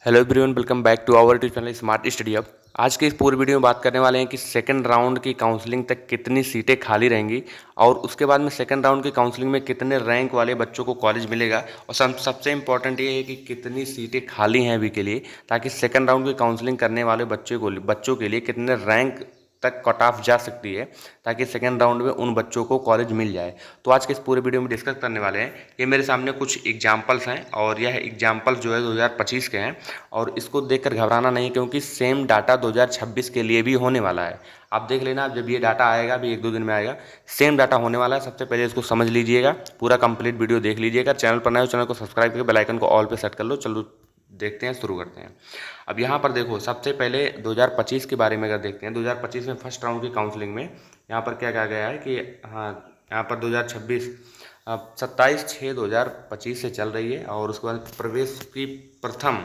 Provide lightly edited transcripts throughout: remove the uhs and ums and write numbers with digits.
Hello everyone, welcome back to our YouTube channel smart study hub. आज के इस पूरे वीडियो में बात करने वाले हैं कि सेकंड राउंड की काउंसलिंग तक कितनी सीटें खाली रहेंगी और उसके बाद में सेकंड राउंड की काउंसलिंग में कितने रैंक वाले बच्चों को कॉलेज मिलेगा। और सबसे इम्पोर्टेंट ये है कि कितनी सीटें खाली हैं अभी के लिए, ताकि सेकंड राउंड की काउंसलिंग करने वाले बच्चों के लिए कितने रैंक तक कट ऑफ जा सकती है, ताकि सेकेंड राउंड में उन बच्चों को कॉलेज मिल जाए। तो आज के इस पूरे वीडियो में डिस्कस करने वाले हैं। ये मेरे सामने कुछ एग्जाम्पल्स हैं और यह एग्जाम्पल्स जो है 2025 के हैं और इसको देखकर घबराना नहीं, क्योंकि सेम डाटा 2026 के लिए भी होने वाला है। आप देख लेना, जब ये डाटा आएगा अभी 1-2 दिन में आएगा, सेम डाटा होने वाला है। सबसे पहले इसको समझ लीजिएगा, पूरा कंप्लीट वीडियो देख लीजिएगा। चैनल पर नए हो चैनल को सब्सक्राइब करके बेल आइकन को ऑल पे सेट कर लो। चलो देखते हैं, शुरू करते हैं। अब यहाँ पर देखो, सबसे पहले 2025 के बारे में अगर देखते हैं, 2025 में फर्स्ट राउंड की काउंसलिंग में यहाँ पर क्या कहा गया है कि हाँ, यहाँ पर 2026 अब 27/6/2025 से चल रही है और उसके बाद प्रवेश की प्रथम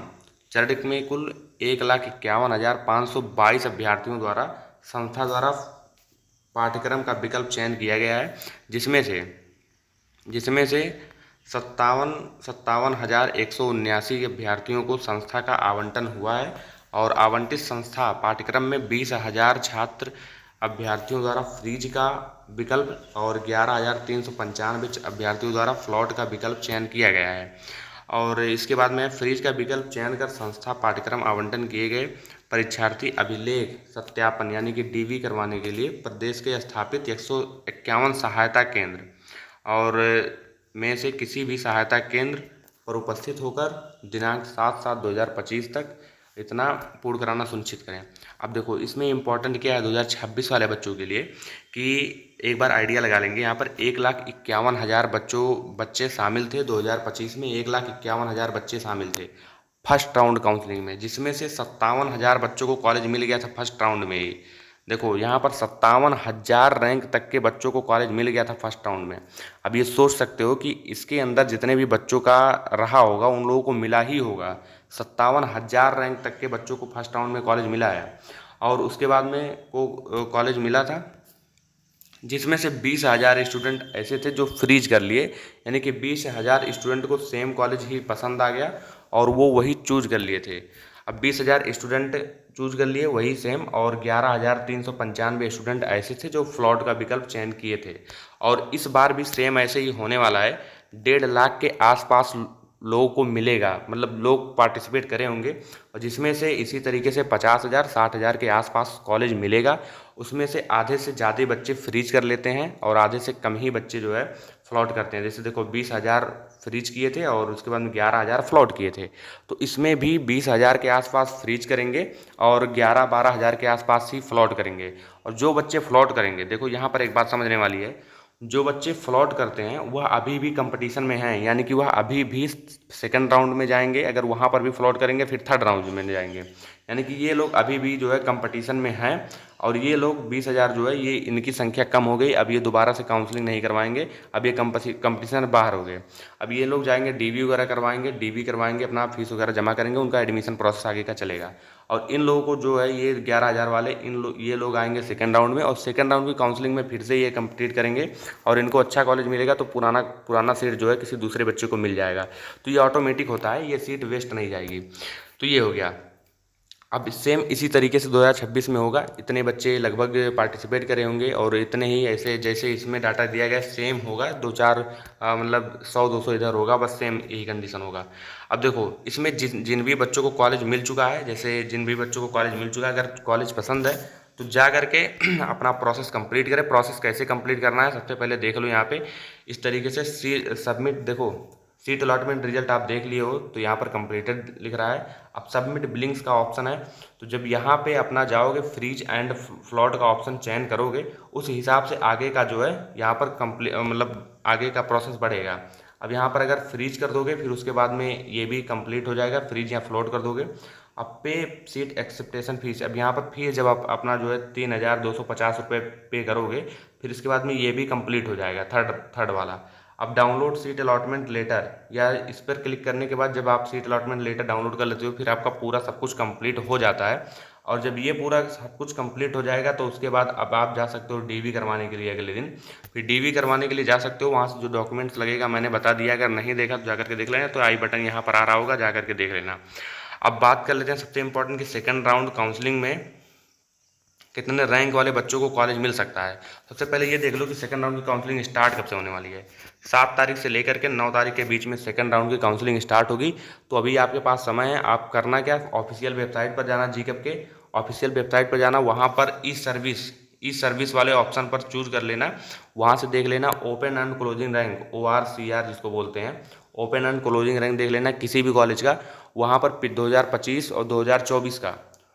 चरण में कुल 1,51,522 अभ्यर्थियों द्वारा संस्था द्वारा पाठ्यक्रम का विकल्प चयन किया गया है, जिसमें से 57,57,179 अभ्यर्थियों को संस्था का आवंटन हुआ है और आवंटित संस्था पाठ्यक्रम में 20,000 छात्र अभ्यर्थियों द्वारा फ्रीज का विकल्प और 11,395 अभ्यर्थियों द्वारा फ्लॉट का विकल्प चयन किया गया है। और इसके बाद में फ्रीज का विकल्प चयन कर संस्था पाठ्यक्रम आवंटन किए गए परीक्षार्थी अभिलेख सत्यापन यानी कि डीवी करवाने के लिए प्रदेश के स्थापित 151 सहायता केंद्र और में से किसी भी सहायता केंद्र पर उपस्थित होकर दिनांक 7/7/2025 तक इतना पूर्ण कराना सुनिश्चित करें। अब देखो, इसमें इम्पॉर्टेंट क्या है 2026 वाले बच्चों के लिए, कि एक बार आइडिया लगा लेंगे। यहाँ पर 1,51,000 बच्चे शामिल थे 2025 में, 1,51,000 बच्चे शामिल थे फर्स्ट राउंड काउंसलिंग में, जिसमें से 57,000 बच्चों को कॉलेज मिल गया था फर्स्ट राउंड में ही। देखो, यहाँ पर 57,000 रैंक तक के बच्चों को कॉलेज मिल गया था फर्स्ट राउंड में। अब ये सोच सकते हो कि इसके अंदर जितने भी बच्चों का रहा होगा उन लोगों को मिला ही होगा। 57,000 रैंक तक के बच्चों को फर्स्ट राउंड में कॉलेज मिला है और उसके बाद में को कॉलेज मिला था, जिसमें से 20,000 स्टूडेंट ऐसे थे जो फ्रीज कर लिए, यानी कि 20,000 स्टूडेंट को सेम कॉलेज ही पसंद आ गया और वो वही चूज कर लिए थे। अब 20,000 स्टूडेंट चूज कर लिए वही सेम और 11,395 स्टूडेंट ऐसे थे जो फ्लॉट का विकल्प चयन किए थे। और इस बार भी सेम ऐसे ही होने वाला है। 1.5 लाख के आसपास लोगों को मिलेगा, मतलब लोग पार्टिसिपेट करे होंगे और जिसमें से इसी तरीके से 50,000 60,000 के आसपास कॉलेज मिलेगा। उसमें से आधे से ज़्यादा बच्चे फ्रीज कर लेते हैं और आधे से कम ही बच्चे जो है फ्लॉट करते हैं। जैसे देखो, 20,000 फ्रीज किए थे और उसके बाद में 11,000 फ्लॉट किए थे। तो इसमें भी 20,000 के आसपास फ्रीज करेंगे और 11-12,000 के आसपास ही फ्लॉट करेंगे। और जो बच्चे फ्लॉट करेंगे, देखो यहाँ पर एक बात समझने वाली है, जो बच्चे फ्लॉट करते हैं वह अभी भी कंपटीशन में हैं, यानी कि वह अभी भी सेकंड राउंड में जाएंगे। अगर वहाँ पर भी फ्लॉट करेंगे फिर थर्ड राउंड में जाएंगे, यानी कि ये लोग अभी भी जो है कंपटीशन में हैं। और ये लोग 20,000 जो है, ये इनकी संख्या कम हो गई। अब ये दोबारा से काउंसलिंग नहीं करवाएंगे, अब ये कंपटीशन बाहर हो गए। अब ये लोग जाएंगे डीवी वगैरह करवाएंगे, डीवी करवाएंगे, अपना फीस वगैरह जमा करेंगे, उनका एडमिशन प्रोसेस आगे का चलेगा। और इन लोगों को जो है, ये 11,000 वाले ये लोग आएंगे सेकंड राउंड में और सेकंड राउंड की काउंसलिंग में फिर से ये कंप्लीट करेंगे और इनको अच्छा कॉलेज मिलेगा तो पुराना सीट जो है किसी दूसरे बच्चे को मिल जाएगा। तो ये ऑटोमेटिक होता है, ये सीट वेस्ट नहीं जाएगी। तो ये हो गया। अब सेम इसी तरीके से 2026 में होगा। इतने बच्चे लगभग पार्टिसिपेट करे होंगे और इतने ही ऐसे जैसे इसमें डाटा दिया गया सेम होगा। 2-4 मतलब 100-200 इधर होगा, बस सेम यही कंडीशन होगा। अब देखो, इसमें जिन भी बच्चों को कॉलेज मिल चुका है, जैसे जिन भी बच्चों को कॉलेज मिल चुका है, अगर कॉलेज पसंद है तो जा करके अपना प्रोसेस कंप्लीट करें। प्रोसेस कैसे कंप्लीट करना है, सबसे पहले देख लो यहाँ पे इस तरीके से सबमिट। देखो, सीट अलॉटमेंट रिजल्ट आप देख लिए हो तो यहाँ पर कंप्लीटेड लिख रहा है। अब सबमिट बिलिंग्स का ऑप्शन है, तो जब यहाँ पे अपना जाओगे फ्रीज एंड फ्लॉट का ऑप्शन चयन करोगे, उस हिसाब से आगे का जो है यहाँ पर मतलब आगे का प्रोसेस बढ़ेगा। अब यहाँ पर अगर फ्रीज कर दोगे फिर उसके बाद में ये भी कंप्लीट हो जाएगा, फ्रीज या फ्लॉट कर दोगे। अब पे सीट एक्सेप्टेशन फीस, अब यहाँ पर फीस जब आप अपना जो है 3,250 रुपये पे करोगे, फिर इसके बाद में ये भी कंप्लीट हो जाएगा थर्ड वाला। अब डाउनलोड सीट अलॉटमेंट लेटर, या इस पर क्लिक करने के बाद जब आप सीट अलॉटमेंट लेटर डाउनलोड कर लेते हो फिर आपका पूरा सब कुछ कंप्लीट हो जाता है। और जब ये पूरा सब कुछ कंप्लीट हो जाएगा तो उसके बाद अब आप जा सकते हो डीवी करवाने के लिए अगले दिन। फिर डीवी करवाने के लिए जा सकते हो, वहाँ से जो डॉक्यूमेंट्स लगेगा मैंने बता दिया, अगर नहीं देखा तो जाकर के देख लेना। तो आई बटन यहाँ पर आ रहा होगा, जा करके देख लेना। अब बात कर लेते हैं सबसे इम्पोर्टेंट कि सेकंड राउंड काउंसलिंग में कितने रैंक वाले बच्चों को कॉलेज मिल सकता है। सबसे पहले ये देख लो कि सेकंड राउंड की काउंसलिंग स्टार्ट कब से होने वाली है। 7 तारीख से लेकर के 9 तारीख के बीच में सेकंड राउंड की काउंसलिंग स्टार्ट होगी। तो अभी आपके पास समय है, आप करना क्या, ऑफिशियल वेबसाइट पर जाना, जीकैप के ऑफिशियल वेबसाइट पर जाना, वहाँ पर ई सर्विस वाले ऑप्शन पर चूज कर लेना। वहाँ से देख लेना open and closing rank, ORCR जिसको बोलते हैं, ओपन एंड क्लोजिंग रैंक देख लेना किसी भी कॉलेज का। वहाँ पर 2025 और 2024 का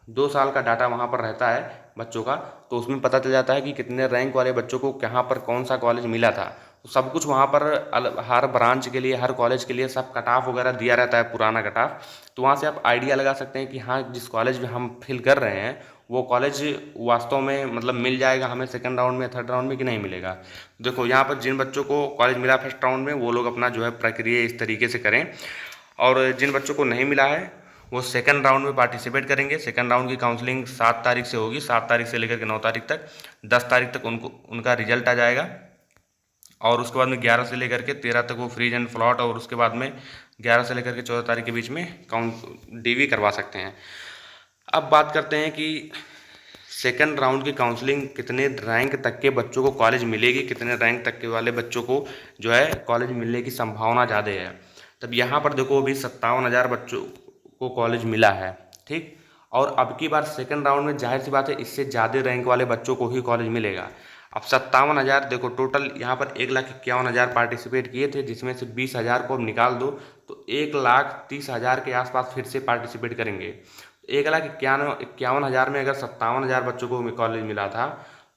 2 साल का डाटा वहाँ पर रहता है बच्चों का। तो उसमें पता चल जाता है कि कितने रैंक वाले बच्चों को कहाँ पर कौन सा कॉलेज मिला था। तो सब कुछ वहाँ पर हर ब्रांच के लिए, हर कॉलेज के लिए सब कट ऑफ वगैरह दिया रहता है, पुराना कट ऑफ। तो वहाँ से आप आइडिया लगा सकते हैं कि हाँ, जिस कॉलेज में हम फिल कर रहे हैं वो कॉलेज वास्तव में मतलब मिल जाएगा हमें सेकंड राउंड में, थर्ड राउंड में कि नहीं मिलेगा। देखो यहाँ पर जिन बच्चों को कॉलेज मिला फर्स्ट राउंड में, वो लोग अपना जो है प्रक्रिया इस तरीके से करें, और जिन बच्चों को नहीं मिला है वो सेकंड राउंड में पार्टिसिपेट करेंगे। सेकंड राउंड की काउंसलिंग 7 तारीख से होगी, 7 तारीख से लेकर के 9 तारीख तक। 10 तारीख तक उनका रिजल्ट आ जाएगा, और उसके बाद में 11 से लेकर के 13 तक वो फ्रीज एंड फ्लॉट, और उसके बाद में 11 से लेकर के 14 तारीख के बीच में DV करवा सकते हैं। अब बात करते हैं कि सेकंड राउंड की काउंसलिंग कितने रैंक तक के बच्चों को कॉलेज मिलेगी, कितने रैंक तक के वाले बच्चों को जो है कॉलेज मिलने की संभावना ज़्यादा है। तब यहाँ पर देखो अभी 57,000 बच्चों को कॉलेज मिला है, ठीक। और अब की बार सेकंड राउंड में जाहिर सी बात है इससे ज़्यादा रैंक वाले बच्चों को ही कॉलेज मिलेगा। अब 57,000 देखो टोटल यहाँ पर 1,51,000 पार्टिसिपेट किए थे, जिसमें से 20,000 को अब निकाल दो तो 1,30,000 के आसपास फिर से पार्टिसिपेट करेंगे। 1,51,000 में अगर 57,000 बच्चों को कॉलेज मिला था,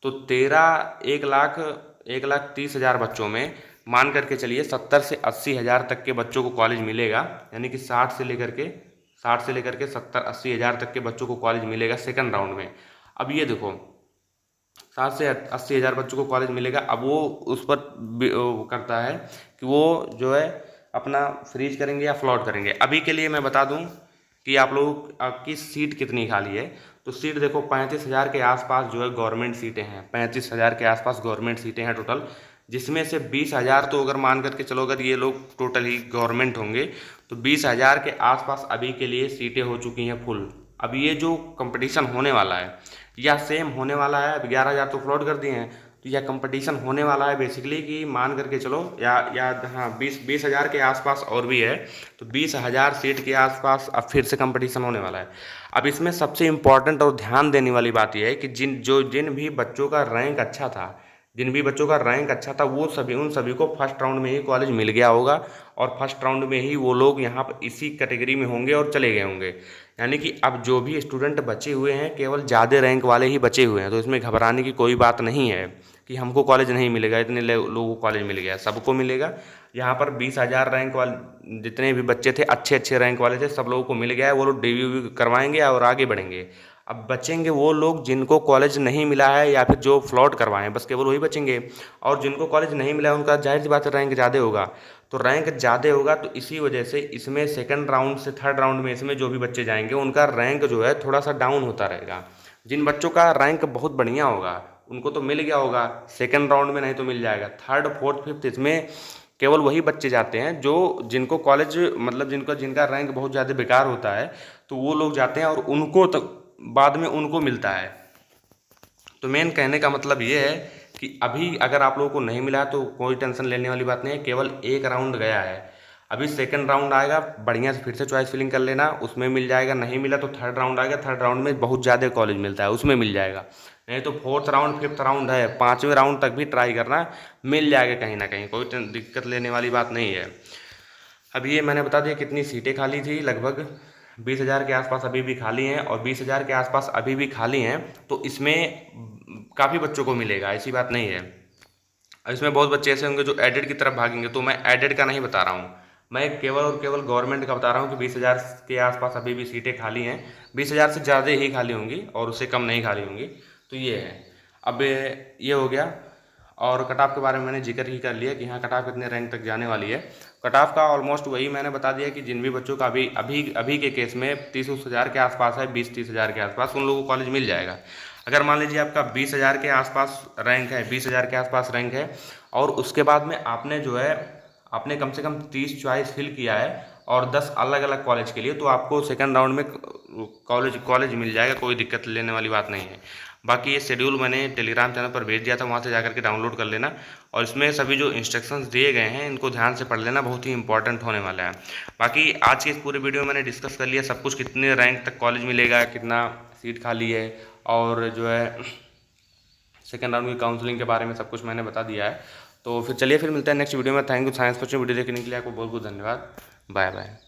तो 1,30,000 बच्चों में मान करके चलिए 70 से 80,000 तक के बच्चों को कॉलेज मिलेगा। यानी कि 60 से लेकर के 70-80,000 तक के बच्चों को कॉलेज मिलेगा सेकंड राउंड में। अब ये देखो 60 से 80,000 बच्चों को कॉलेज मिलेगा। अब वो उस पर करता है कि वो जो है अपना फ्रीज करेंगे या फ्लॉट करेंगे। अभी के लिए मैं बता दूं कि आप लोग आपकी सीट कितनी खाली है। तो सीट देखो 35,000 के आसपास जो है गवर्नमेंट सीटें हैं, 35,000 के आसपास गवर्नमेंट सीटें हैं टोटल, जिसमें से 20,000 तो अगर मान करके चलो अगर ये लोग टोटल ही गवर्नमेंट होंगे तो 20,000 के आसपास अभी के लिए सीटें हो चुकी हैं फुल। अब ये जो कंपटीशन होने वाला है या सेम होने वाला है, अब 11,000 तो फ्लॉट कर दिए हैं, तो यह कंपटीशन होने वाला है बेसिकली कि मान करके चलो या हाँ 20,000 के आसपास और भी है, तो 20,000 सीट के आसपास अब फिर से कंपटीशन होने वाला है। अब इसमें सबसे इम्पॉर्टेंट और ध्यान देने वाली बात यह है कि जिन भी बच्चों का रैंक अच्छा था, वो सभी उन सभी को फर्स्ट राउंड में ही कॉलेज मिल गया होगा, और फर्स्ट राउंड में ही वो लोग यहाँ पर इसी कैटेगरी में होंगे और चले गए होंगे। यानी कि अब जो भी स्टूडेंट बचे हुए हैं केवल ज़्यादा रैंक वाले ही बचे हुए हैं। तो इसमें घबराने की कोई बात नहीं है कि हमको कॉलेज नहीं मिलेगा, इतने लोगों को कॉलेज मिल गया, सबको मिलेगा। यहाँ पर 20,000 रैंक वाले जितने भी बच्चे थे, अच्छे रैंक वाले थे, सब लोगों को मिल गया है। वो लोग DV करवाएंगे और आगे बढ़ेंगे। अब बचेंगे वो लोग जिनको कॉलेज नहीं मिला है या फिर जो फ्लॉट करवाएं, बस केवल वही बचेंगे। और जिनको कॉलेज नहीं मिला है उनका जाहिर सी बात है रैंक ज़्यादा होगा। तो रैंक ज़्यादा होगा तो इसी वजह से इसमें सेकंड राउंड से थर्ड राउंड में इसमें जो भी बच्चे जाएंगे उनका रैंक जो है थोड़ा सा डाउन होता रहेगा। जिन बच्चों का रैंक बहुत बढ़िया होगा उनको तो मिल गया होगा सेकंड राउंड में, नहीं तो मिल जाएगा थर्ड फोर्थ फिफ्थ। इसमें केवल वही बच्चे जाते हैं जो जिनको कॉलेज मतलब जिनका रैंक बहुत ज़्यादा बेकार होता है, तो वो लोग जाते हैं और उनको तक बाद में उनको मिलता है। तो मेन कहने का मतलब ये है कि अभी अगर आप लोगों को नहीं मिला तो कोई टेंशन लेने वाली बात नहीं है, केवल एक राउंड गया है। अभी सेकंड राउंड आएगा, बढ़िया से फिर से चॉइस फिलिंग कर लेना, उसमें मिल जाएगा। नहीं मिला तो थर्ड राउंड आएगा, थर्ड राउंड में बहुत ज़्यादा कॉलेज मिलता है, उसमें मिल जाएगा। नहीं तो फोर्थ राउंड फिफ्थ राउंड है, 5वें राउंड तक भी ट्राई करना, मिल जाएगा कहीं ना कहीं, कोई दिक्कत लेने वाली बात नहीं है। अब ये मैंने बता दिया कितनी सीटें खाली थी, लगभग 20,000 के आसपास अभी भी खाली हैं, और 20,000 के आसपास अभी भी खाली हैं तो इसमें काफ़ी बच्चों को मिलेगा, ऐसी बात नहीं है। इसमें बहुत बच्चे ऐसे होंगे जो एडेड की तरफ भागेंगे, तो मैं एडेड का नहीं बता रहा हूँ, मैं केवल और केवल गवर्नमेंट का बता रहा हूँ कि 20,000 के आसपास अभी भी सीटें खाली हैं। 20,000 से ज़्यादा ही खाली होंगी और उससे कम नहीं खाली होंगी। तो ये है। अब ये हो गया। और कट ऑफ के बारे में मैंने जिक्र ही कर लिया कि हाँ कट ऑफ कितने रैंक तक जाने वाली है। कट ऑफ का ऑलमोस्ट वही मैंने बता दिया कि जिन भी बच्चों का अभी के केस में 30,000 के आसपास है, 20-30,000 के आसपास, उन लोगों को कॉलेज मिल जाएगा। अगर मान लीजिए आपका 20,000 के आसपास रैंक है, 20,000 के आसपास रैंक है, और उसके बाद में आपने जो है आपने कम से कम 30 चॉइस फिल किया है, और 10 अलग अलग कॉलेज के लिए, तो आपको सेकंड राउंड में कॉलेज मिल जाएगा, कोई दिक्कत लेने वाली बात नहीं है। बाकी ये शेड्यूल मैंने टेलीग्राम चैनल पर भेज दिया था, वहाँ से जाकर के डाउनलोड कर लेना, और इसमें सभी जो इंस्ट्रक्शंस दिए गए हैं इनको ध्यान से पढ़ लेना, बहुत ही इंपॉर्टेंट होने वाला है। बाकी आज के इस पूरे वीडियो में मैंने डिस्कस कर लिया सब कुछ, कितने रैंक तक कॉलेज मिलेगा, कितना सीट खाली है, और जो है सेकेंड राउंड की काउंसलिंग के बारे में सब कुछ मैंने बता दिया है। तो फिर चलिए फिर मिलते हैं नेक्स्ट वीडियो में। थैंक यू साइंस फॉर वीडियो देखने के लिए, आपको बहुत बहुत धन्यवाद। Bye bye.